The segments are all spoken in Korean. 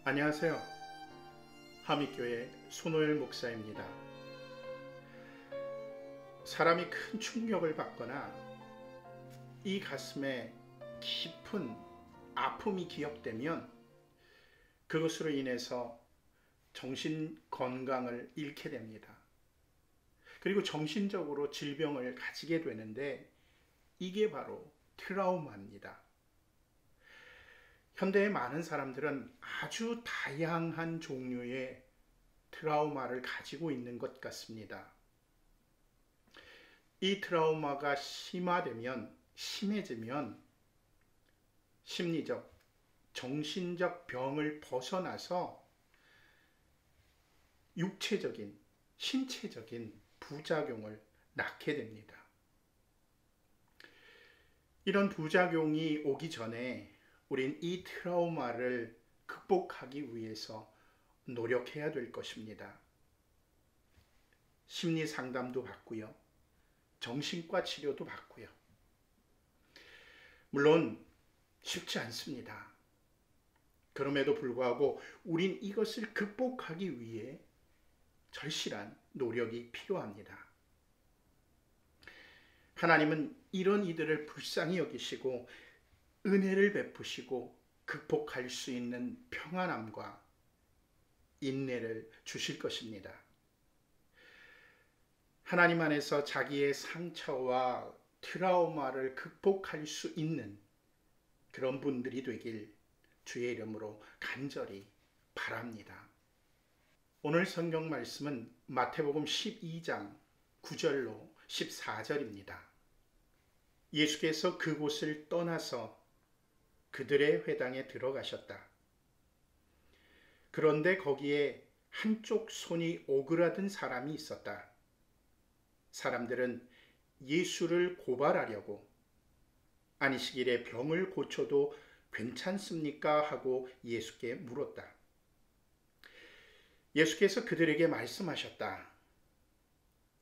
안녕하세요. 하밋교회 손호일 목사입니다. 사람이 큰 충격을 받거나 이 가슴에 깊은 아픔이 기억되면 그것으로 인해서 정신 건강을 잃게 됩니다. 그리고 정신적으로 질병을 가지게 되는데 이게 바로 트라우마입니다. 현대의 많은 사람들은 아주 다양한 종류의 트라우마를 가지고 있는 것 같습니다. 이 트라우마가 심해지면 심리적, 정신적 병을 벗어나서 육체적인, 신체적인 부작용을 낳게 됩니다. 이런 부작용이 오기 전에 우린 이 트라우마를 극복하기 위해서 노력해야 될 것입니다. 심리 상담도 받고요. 정신과 치료도 받고요. 물론 쉽지 않습니다. 그럼에도 불구하고 우린 이것을 극복하기 위해 절실한 노력이 필요합니다. 하나님은 이런 이들을 불쌍히 여기시고 은혜를 베푸시고 극복할 수 있는 평안함과 인내를 주실 것입니다. 하나님 안에서 자기의 상처와 트라우마를 극복할 수 있는 그런 분들이 되길 주의 이름으로 간절히 바랍니다. 오늘 성경 말씀은 마태복음 12장 9절로 14절입니다. 예수께서 그곳을 떠나서 그들의 회당에 들어가셨다. 그런데 거기에 한쪽 손이 오그라든 사람이 있었다. 사람들은 예수를 고발하려고 안식일에 병을 고쳐도 괜찮습니까? 하고 예수께 물었다. 예수께서 그들에게 말씀하셨다.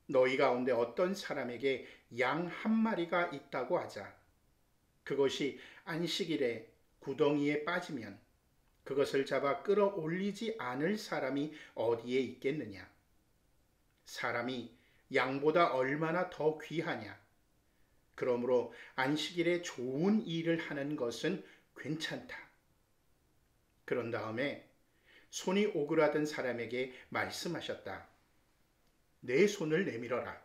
너희 가운데 어떤 사람에게 양 한 마리가 있다고 하자. 그것이 안식일에 구덩이에 빠지면 그것을 잡아 끌어올리지 않을 사람이 어디에 있겠느냐? 사람이 양보다 얼마나 더 귀하냐? 그러므로 안식일에 좋은 일을 하는 것은 괜찮다. 그런 다음에 손이 오그라든 사람에게 말씀하셨다. 내 손을 내밀어라.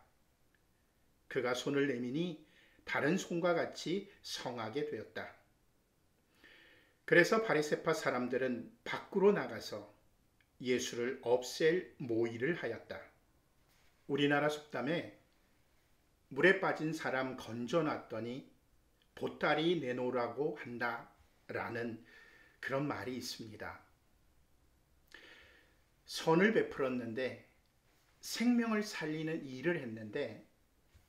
그가 손을 내미니 다른 손과 같이 성하게 되었다. 그래서 바리새파 사람들은 밖으로 나가서 예수를 없앨 모의를 하였다. 우리나라 속담에 물에 빠진 사람 건져놨더니 보따리 내놓으라고 한다라는 그런 말이 있습니다. 선을 베풀었는데 생명을 살리는 일을 했는데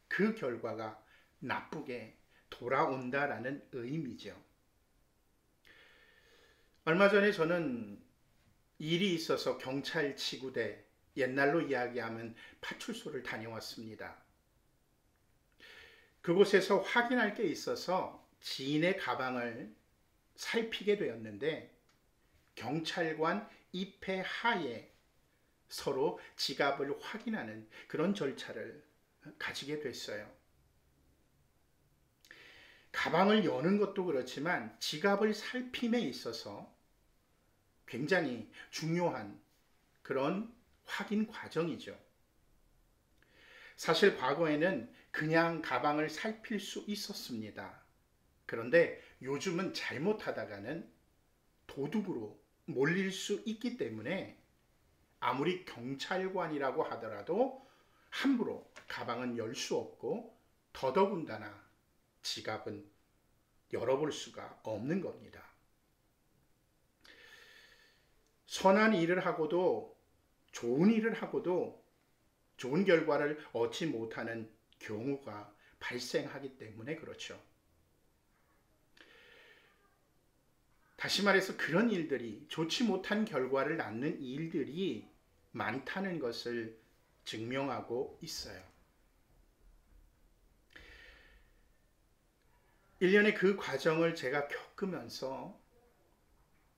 그 결과가 나쁘게 돌아온다라는 의미죠. 얼마 전에 저는 일이 있어서 경찰 지구대, 옛날로 이야기하면 파출소를 다녀왔습니다. 그곳에서 확인할 게 있어서 지인의 가방을 살피게 되었는데 경찰관 입회 하에 서로 지갑을 확인하는 그런 절차를 가지게 됐어요. 가방을 여는 것도 그렇지만 지갑을 살핌에 있어서 굉장히 중요한 그런 확인 과정이죠. 사실 과거에는 그냥 가방을 살필 수 있었습니다. 그런데 요즘은 잘못하다가는 도둑으로 몰릴 수 있기 때문에 아무리 경찰관이라고 하더라도 함부로 가방은 열 수 없고 더더군다나 지갑은 열어볼 수가 없는 겁니다. 선한 일을 하고도 좋은 일을 하고도 좋은 결과를 얻지 못하는 경우가 발생하기 때문에 그렇죠. 다시 말해서 그런 일들이 좋지 못한 결과를 낳는 일들이 많다는 것을 증명하고 있어요. 1년의 그 과정을 제가 겪으면서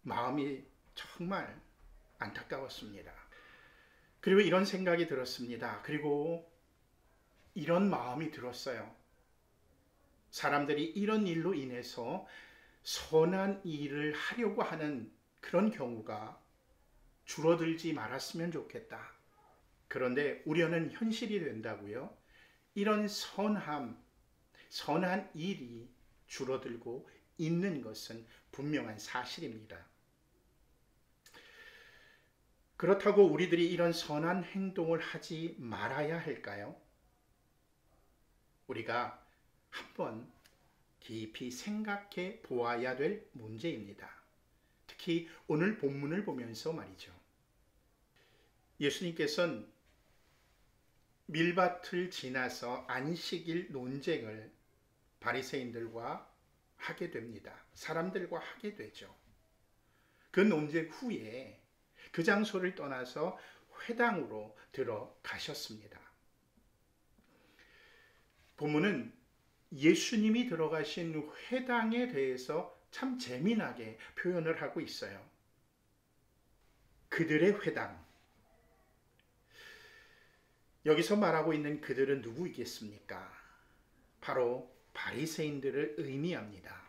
마음이 정말 안타까웠습니다. 그리고 이런 생각이 들었습니다. 그리고 이런 마음이 들었어요. 사람들이 이런 일로 인해서 선한 일을 하려고 하는 그런 경우가 줄어들지 말았으면 좋겠다. 그런데 우려는 현실이 된다고요. 이런 선한 일이 줄어들고 있는 것은 분명한 사실입니다. 그렇다고 우리들이 이런 선한 행동을 하지 말아야 할까요? 우리가 한번 깊이 생각해 보아야 될 문제입니다. 특히 오늘 본문을 보면서 말이죠. 예수님께서는 밀밭을 지나서 안식일 논쟁을 바리새인들과 하게 됩니다. 사람들과 하게 되죠. 그 논쟁 후에 그 장소를 떠나서 회당으로 들어가셨습니다. 본문은 예수님이 들어가신 회당에 대해서 참 재미나게 표현을 하고 있어요. 그들의 회당. 여기서 말하고 있는 그들은 누구이겠습니까? 바로 바리새인들을 의미합니다.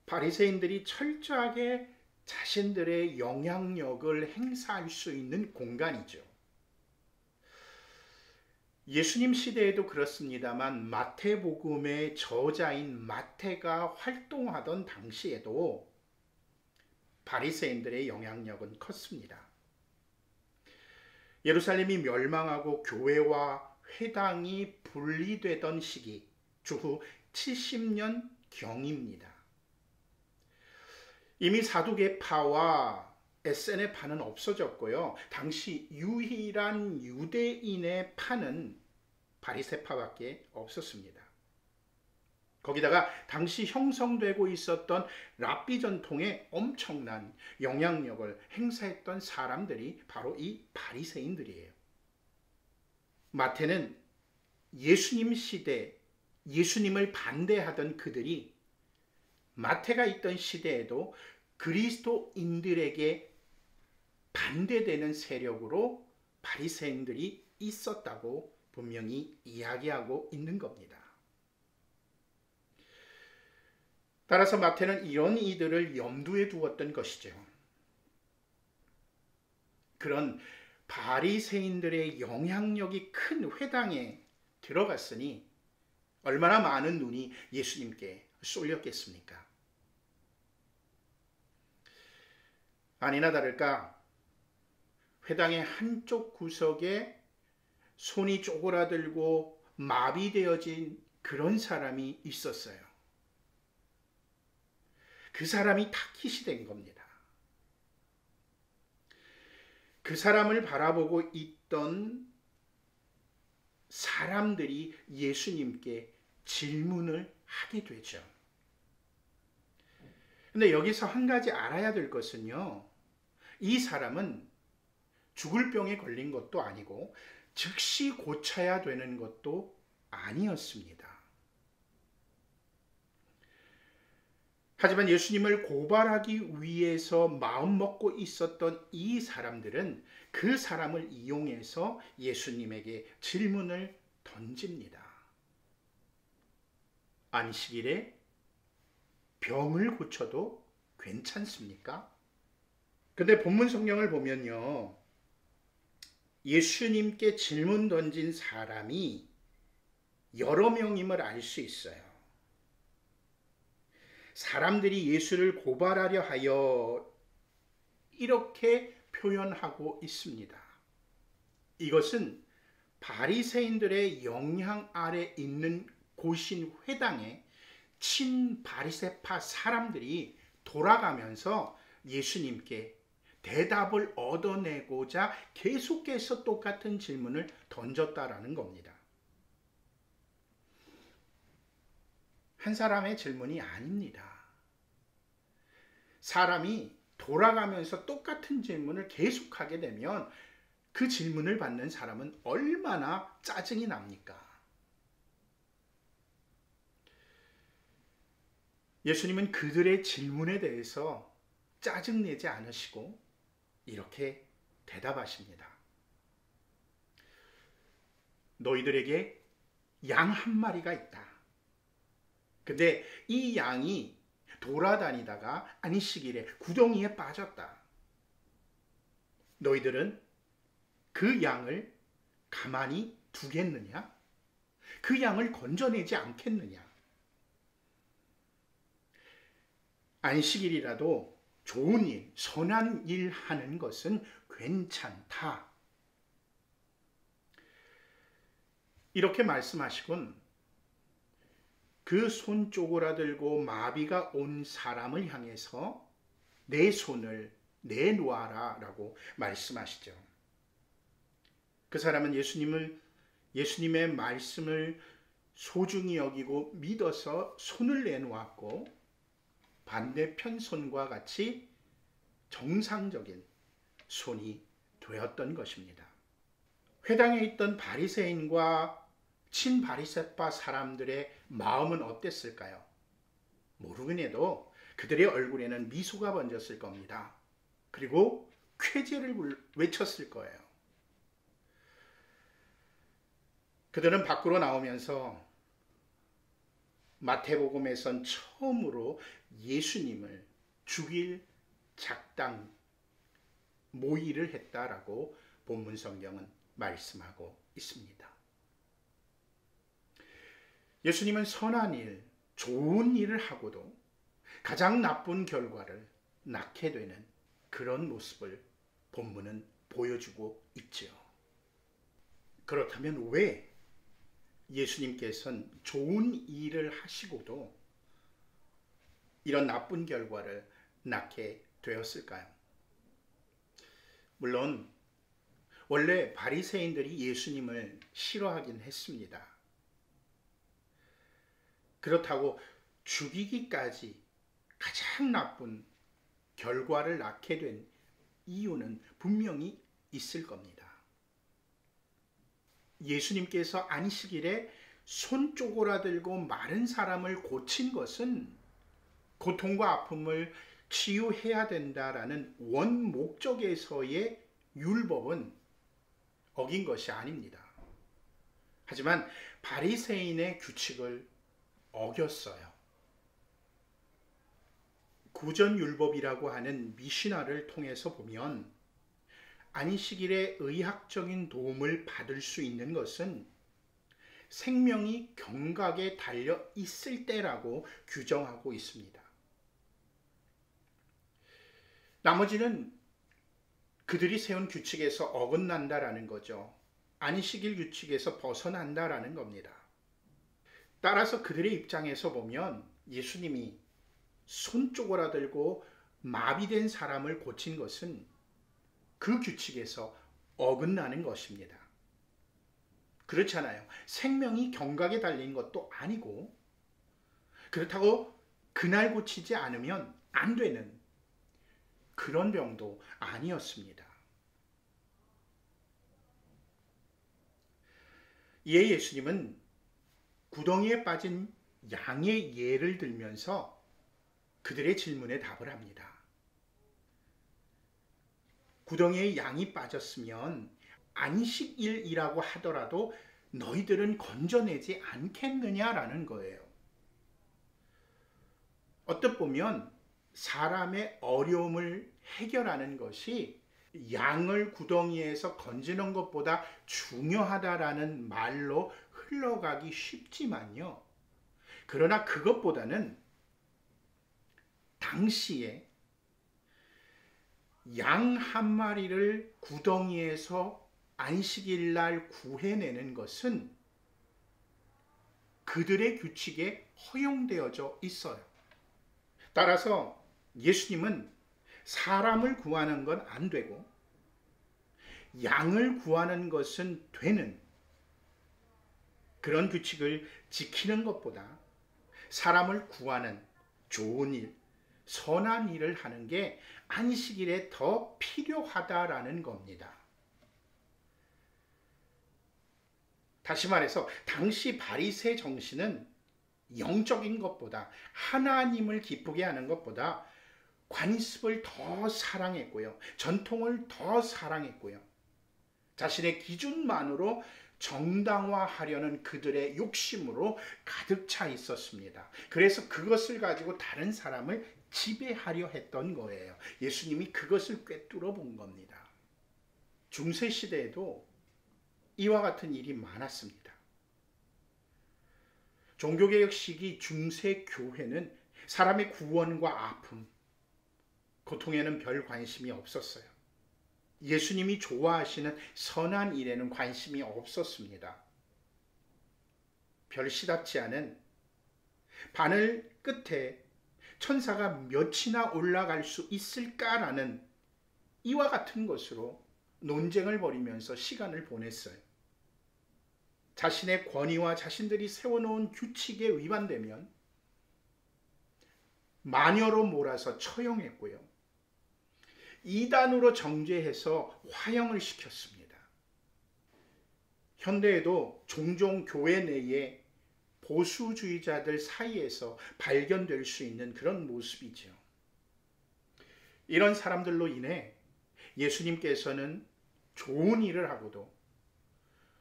바리새인들이 철저하게 자신들의 영향력을 행사할 수 있는 공간이죠. 예수님 시대에도 그렇습니다만 마태복음의 저자인 마태가 활동하던 당시에도 바리새인들의 영향력은 컸습니다. 예루살렘이 멸망하고 교회와 회당이 분리되던 시기, 주후 70년 경입니다. 이미 사두개파와 에세네파는 없어졌고요. 당시 유일한 유대인의 파는 바리새파밖에 없었습니다. 거기다가 당시 형성되고 있었던 랍비 전통에 엄청난 영향력을 행사했던 사람들이 바로 이 바리새인들이에요. 마태는 예수님 시대, 예수님을 반대하던 그들이 마태가 있던 시대에도 그리스도인들에게 반대되는 세력으로 바리새인들이 있었다고 분명히 이야기하고 있는 겁니다. 따라서 마태는 이런 이들을 염두에 두었던 것이죠. 그런 바리새인들의 영향력이 큰 회당에 들어갔으니 얼마나 많은 눈이 예수님께 쏠렸겠습니까? 아니나 다를까 회당의 한쪽 구석에 손이 쪼그라들고 마비되어진 그런 사람이 있었어요. 그 사람이 타깃이 된 겁니다. 그 사람을 바라보고 있던 사람들이 예수님께 질문을 하게 되죠. 근데 여기서 한 가지 알아야 될 것은요. 이 사람은 죽을 병에 걸린 것도 아니고 즉시 고쳐야 되는 것도 아니었습니다. 하지만 예수님을 고발하기 위해서 마음먹고 있었던 이 사람들은 그 사람을 이용해서 예수님에게 질문을 던집니다. 안식일에 병을 고쳐도 괜찮습니까? 근데 본문 성경을 보면요. 예수님께 질문 던진 사람이 여러 명임을 알 수 있어요. 사람들이 예수를 고발하려 하여 이렇게 표현하고 있습니다. 이것은 바리새인들의 영향 아래 있는 곳인 회당에 친바리새파 사람들이 돌아가면서 예수님께 대답을 얻어내고자 계속해서 똑같은 질문을 던졌다라는 겁니다. 한 사람의 질문이 아닙니다. 사람이 돌아가면서 똑같은 질문을 계속하게 되면 그 질문을 받는 사람은 얼마나 짜증이 납니까? 예수님은 그들의 질문에 대해서 짜증내지 않으시고 이렇게 대답하십니다. 너희들에게 양 한 마리가 있다. 근데 이 양이 돌아다니다가 안식일에 구덩이에 빠졌다. 너희들은 그 양을 가만히 두겠느냐? 그 양을 건져내지 않겠느냐? 안식일이라도 좋은 일, 선한 일 하는 것은 괜찮다. 이렇게 말씀하시곤 그 손 쪼그라들고 마비가 온 사람을 향해서 내 손을 내놓아라 라고 말씀하시죠. 그 사람은 예수님의 말씀을 소중히 여기고 믿어서 손을 내놓았고 반대편 손과 같이 정상적인 손이 되었던 것입니다. 회당에 있던 바리새인과 친바리새파 사람들의 마음은 어땠을까요? 모르긴 해도 그들의 얼굴에는 미소가 번졌을 겁니다. 그리고 쾌재를 외쳤을 거예요. 그들은 밖으로 나오면서 마태복음에선 처음으로 예수님을 죽일 작당 모의를 했다라고 본문 성경은 말씀하고 있습니다. 예수님은 선한 일, 좋은 일을 하고도 가장 나쁜 결과를 낳게 되는 그런 모습을 본문은 보여주고 있죠. 그렇다면 왜 예수님께서는 좋은 일을 하시고도 이런 나쁜 결과를 낳게 되었을까요? 물론 원래 바리새인들이 예수님을 싫어하긴 했습니다. 그렇다고 죽이기까지 가장 나쁜 결과를 낳게 된 이유는 분명히 있을 겁니다. 예수님께서 안식일에 손 쪼그라들고 마른 사람을 고친 것은 고통과 아픔을 치유해야 된다라는 원 목적에서의 율법은 어긴 것이 아닙니다. 하지만 바리새인의 규칙을 어겼어요. 구전율법이라고 하는 미시나를 통해서 보면 안식일에 의학적인 도움을 받을 수 있는 것은 생명이 경각에 달려 있을 때라고 규정하고 있습니다. 나머지는 그들이 세운 규칙에서 어긋난다라는 거죠. 안식일 규칙에서 벗어난다라는 겁니다. 따라서 그들의 입장에서 보면 예수님이 손 쪼그라들고 마비된 사람을 고친 것은 그 규칙에서 어긋나는 것입니다. 그렇잖아요. 생명이 경각에 달린 것도 아니고 그렇다고 그날 고치지 않으면 안 되는 그런 병도 아니었습니다. 이에 예수님은 구덩이에 빠진 양의 예를 들면서 그들의 질문에 답을 합니다. 구덩이에 양이 빠졌으면 안식일이라고 하더라도 너희들은 건져내지 않겠느냐라는 거예요. 어떻게 보면 사람의 어려움을 해결하는 것이 양을 구덩이에서 건지는 것보다 중요하다라는 말로 흘러가기 쉽지만요. 그러나 그것보다는 당시에 양 한 마리를 구덩이에서 안식일 날 구해내는 것은 그들의 규칙에 허용되어져 있어요. 따라서 예수님은 사람을 구하는 건 안 되고 양을 구하는 것은 되는 그런 규칙을 지키는 것보다 사람을 구하는 좋은 일, 선한 일을 하는 게 안식일에 더 필요하다라는 겁니다. 다시 말해서 당시 바리새 정신은 영적인 것보다 하나님을 기쁘게 하는 것보다 관습을 더 사랑했고요. 전통을 더 사랑했고요. 자신의 기준만으로 정당화하려는 그들의 욕심으로 가득 차 있었습니다. 그래서 그것을 가지고 다른 사람을 지배하려 했던 거예요. 예수님이 그것을 꿰뚫어 본 겁니다. 중세 시대에도 이와 같은 일이 많았습니다. 종교개혁 시기 중세 교회는 사람의 구원과 아픔, 고통에는 별 관심이 없었어요. 예수님이 좋아하시는 선한 일에는 관심이 없었습니다. 별 시답지 않은 바늘 끝에 천사가 몇이나 올라갈 수 있을까라는 이와 같은 것으로 논쟁을 벌이면서 시간을 보냈어요. 자신의 권위와 자신들이 세워놓은 규칙에 위반되면 마녀로 몰아서 처형했고요. 이단으로 정죄해서 화형을 시켰습니다. 현대에도 종종 교회 내에 보수주의자들 사이에서 발견될 수 있는 그런 모습이죠. 이런 사람들로 인해 예수님께서는 좋은 일을 하고도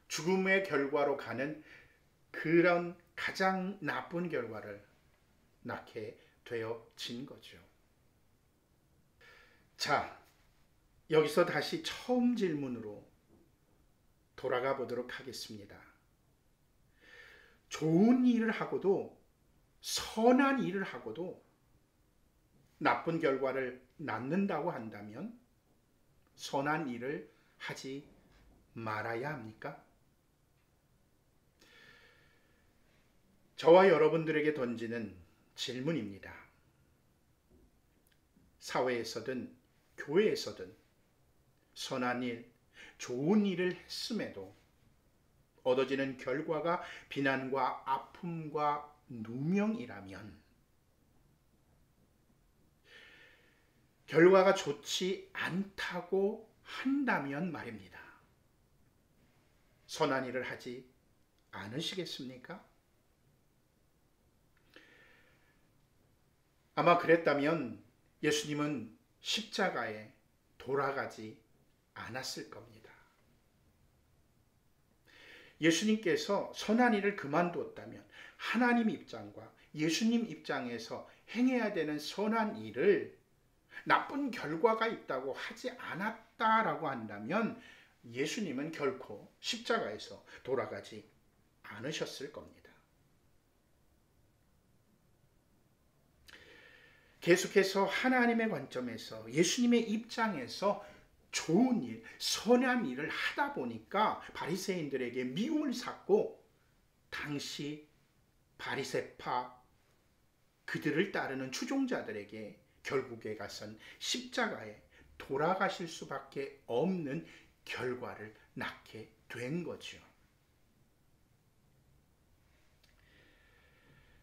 죽음의 결과로 가는 그런 가장 나쁜 결과를 낳게 되어진 거죠. 자, 여기서 다시 처음 질문으로 돌아가 보도록 하겠습니다. 좋은 일을 하고도, 선한 일을 하고도 나쁜 결과를 낳는다고 한다면 선한 일을 하지 말아야 합니까? 저와 여러분들에게 던지는 질문입니다. 사회에서든 교회에서든 선한 일, 좋은 일을 했음에도 얻어지는 결과가 비난과 아픔과 누명이라면 결과가 좋지 않다고 한다면 말입니다. 선한 일을 하지 않으시겠습니까? 아마 그랬다면 예수님은 십자가에 돌아가지 않았을 겁니다. 예수님께서 선한 일을 그만두었다면 하나님 입장과 예수님 입장에서 행해야 되는 선한 일을 나쁜 결과가 있다고 하지 않았다라고 한다면 예수님은 결코 십자가에서 돌아가지 않으셨을 겁니다. 계속해서 하나님의 관점에서 예수님의 입장에서 좋은 일, 선한 일을 하다 보니까 바리새인들에게 미움을 샀고 당시 바리새파 그들을 따르는 추종자들에게 결국에 가선 십자가에 돌아가실 수밖에 없는 결과를 낳게 된 거죠.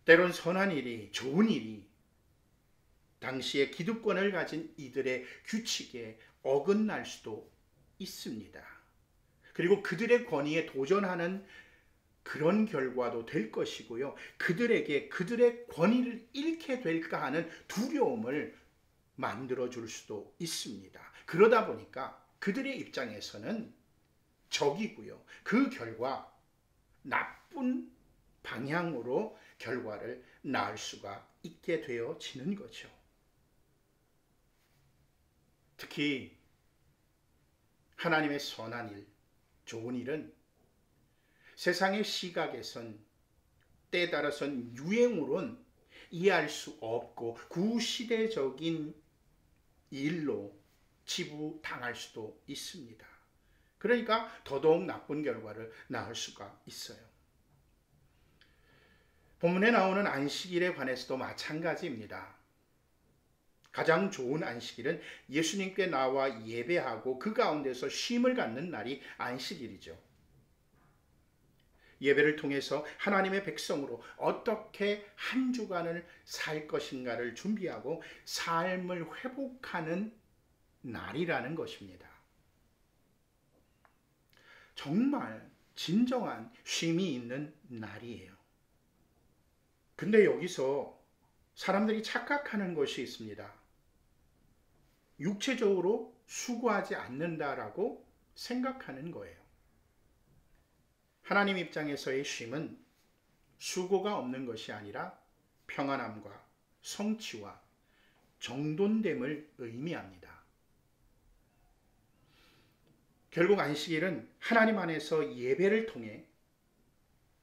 때론 선한 일이, 좋은 일이 당시의 기득권을 가진 이들의 규칙에 어긋날 수도 있습니다. 그리고 그들의 권위에 도전하는 그런 결과도 될 것이고요. 그들에게 그들의 권위를 잃게 될까 하는 두려움을 만들어줄 수도 있습니다. 그러다 보니까 그들의 입장에서는 적이고요. 그 결과 나쁜 방향으로 결과를 낳을 수가 있게 되어지는 거죠. 특히 하나님의 선한 일, 좋은 일은 세상의 시각에선 때에 따라선 유행으론 이해할 수 없고 구시대적인 일로 치부당할 수도 있습니다. 그러니까 더더욱 나쁜 결과를 낳을 수가 있어요. 본문에 나오는 안식일에 관해서도 마찬가지입니다. 가장 좋은 안식일은 예수님께 나와 예배하고 그 가운데서 쉼을 갖는 날이 안식일이죠. 예배를 통해서 하나님의 백성으로 어떻게 한 주간을 살 것인가를 준비하고 삶을 회복하는 날이라는 것입니다. 정말 진정한 쉼이 있는 날이에요. 근데 여기서 사람들이 착각하는 것이 있습니다. 육체적으로 수고하지 않는다라고 생각하는 거예요. 하나님 입장에서의 쉼은 수고가 없는 것이 아니라 평안함과 성취와 정돈됨을 의미합니다. 결국 안식일은 하나님 안에서 예배를 통해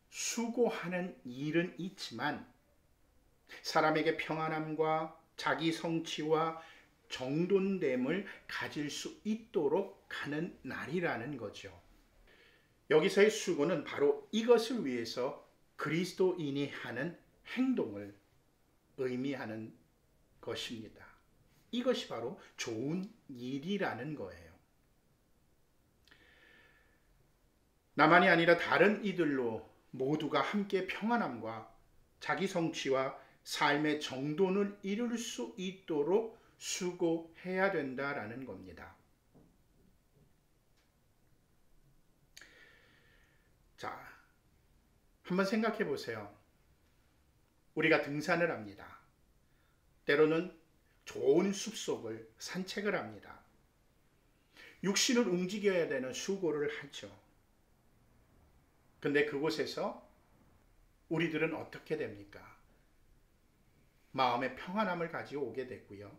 수고하는 일은 있지만 사람에게 평안함과 자기 성취와 정돈됨을 가질 수 있도록 하는 날이라는 거죠. 여기서의 수고는 바로 이것을 위해서 그리스도인이 하는 행동을 의미하는 것입니다. 이것이 바로 좋은 일이라는 거예요. 나만이 아니라 다른 이들로 모두가 함께 평안함과 자기 성취와 삶의 정돈을 이룰 수 있도록 수고해야 된다라는 겁니다. 자, 한번 생각해 보세요. 우리가 등산을 합니다. 때로는 좋은 숲속을 산책을 합니다. 육신을 움직여야 되는 수고를 하죠. 근데 그곳에서 우리들은 어떻게 됩니까? 마음의 평안함을 가지고 오게 되고요.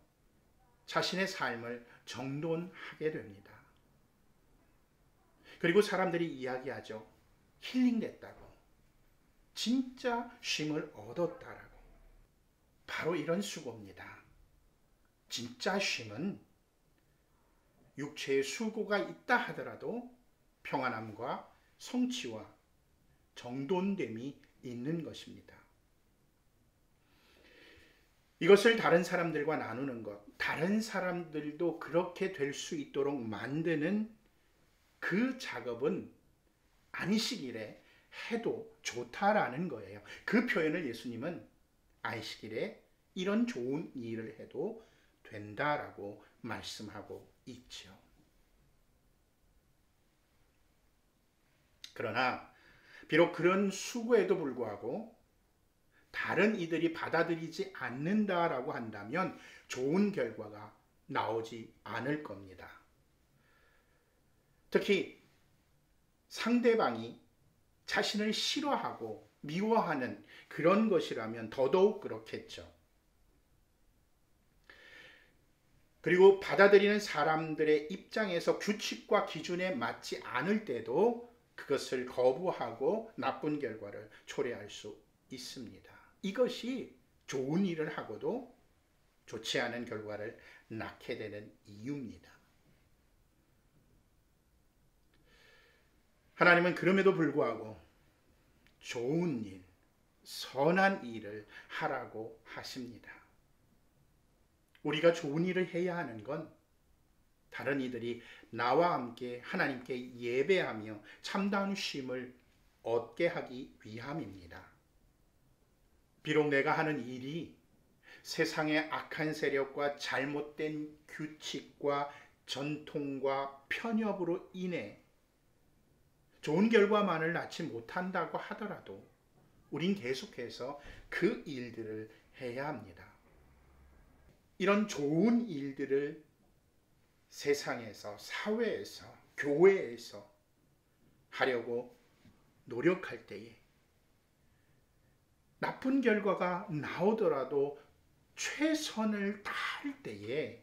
자신의 삶을 정돈하게 됩니다. 그리고 사람들이 이야기하죠. 힐링됐다고. 진짜 쉼을 얻었다라고. 바로 이런 수고입니다. 진짜 쉼은 육체의 수고가 있다 하더라도 평안함과 성취와 정돈됨이 있는 것입니다. 이것을 다른 사람들과 나누는 것, 다른 사람들도 그렇게 될 수 있도록 만드는 그 작업은 안식일에 해도 좋다라는 거예요. 그 표현을 예수님은 안식일에 이런 좋은 일을 해도 된다라고 말씀하고 있죠. 그러나 비록 그런 수고에도 불구하고 다른 이들이 받아들이지 않는다라고 한다면 좋은 결과가 나오지 않을 겁니다. 특히 상대방이 자신을 싫어하고 미워하는 그런 것이라면 더더욱 그렇겠죠. 그리고 받아들이는 사람들의 입장에서 규칙과 기준에 맞지 않을 때도 그것을 거부하고 나쁜 결과를 초래할 수 있습니다. 이것이 좋은 일을 하고도 좋지 않은 결과를 낳게 되는 이유입니다. 하나님은 그럼에도 불구하고 좋은 일, 선한 일을 하라고 하십니다. 우리가 좋은 일을 해야 하는 건 다른 이들이 나와 함께 하나님께 예배하며 참다운 쉼을 얻게 하기 위함입니다. 비록 내가 하는 일이 세상의 악한 세력과 잘못된 규칙과 전통과 편협으로 인해 좋은 결과만을 낳지 못한다고 하더라도 우린 계속해서 그 일들을 해야 합니다. 이런 좋은 일들을 세상에서, 사회에서, 교회에서 하려고 노력할 때에 나쁜 결과가 나오더라도 최선을 다할 때에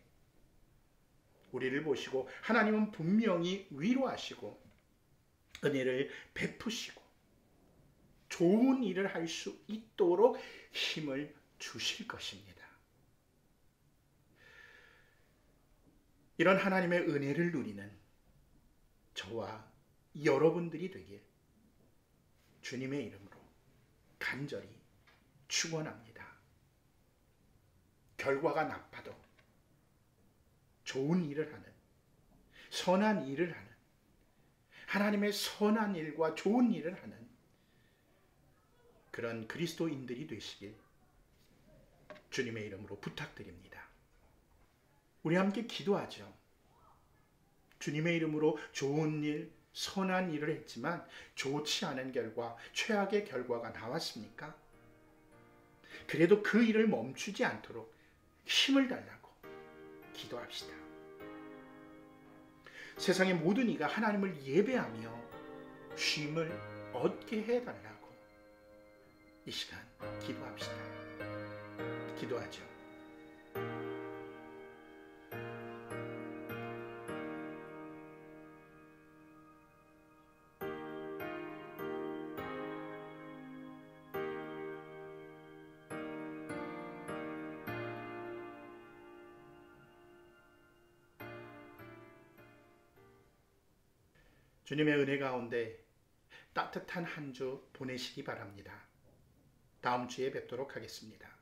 우리를 보시고 하나님은 분명히 위로하시고 은혜를 베푸시고 좋은 일을 할 수 있도록 힘을 주실 것입니다. 이런 하나님의 은혜를 누리는 저와 여러분들이 되길 주님의 이름으로 간절히 축원합니다. 결과가 나빠도 좋은 일을 하는, 선한 일을 하는, 하나님의 선한 일과 좋은 일을 하는 그런 그리스도인들이 되시길 주님의 이름으로 부탁드립니다. 우리 함께 기도하죠. 주님의 이름으로 좋은 일, 선한 일을 했지만 좋지 않은 결과, 최악의 결과가 나왔습니까? 그래도 그 일을 멈추지 않도록 힘을 달라고 기도합시다. 세상의 모든 이가 하나님을 예배하며 쉼을 얻게 해달라고 이 시간 기도합시다. 기도하죠. 주님의 은혜 가운데 따뜻한 한 주 보내시기 바랍니다. 다음 주에 뵙도록 하겠습니다.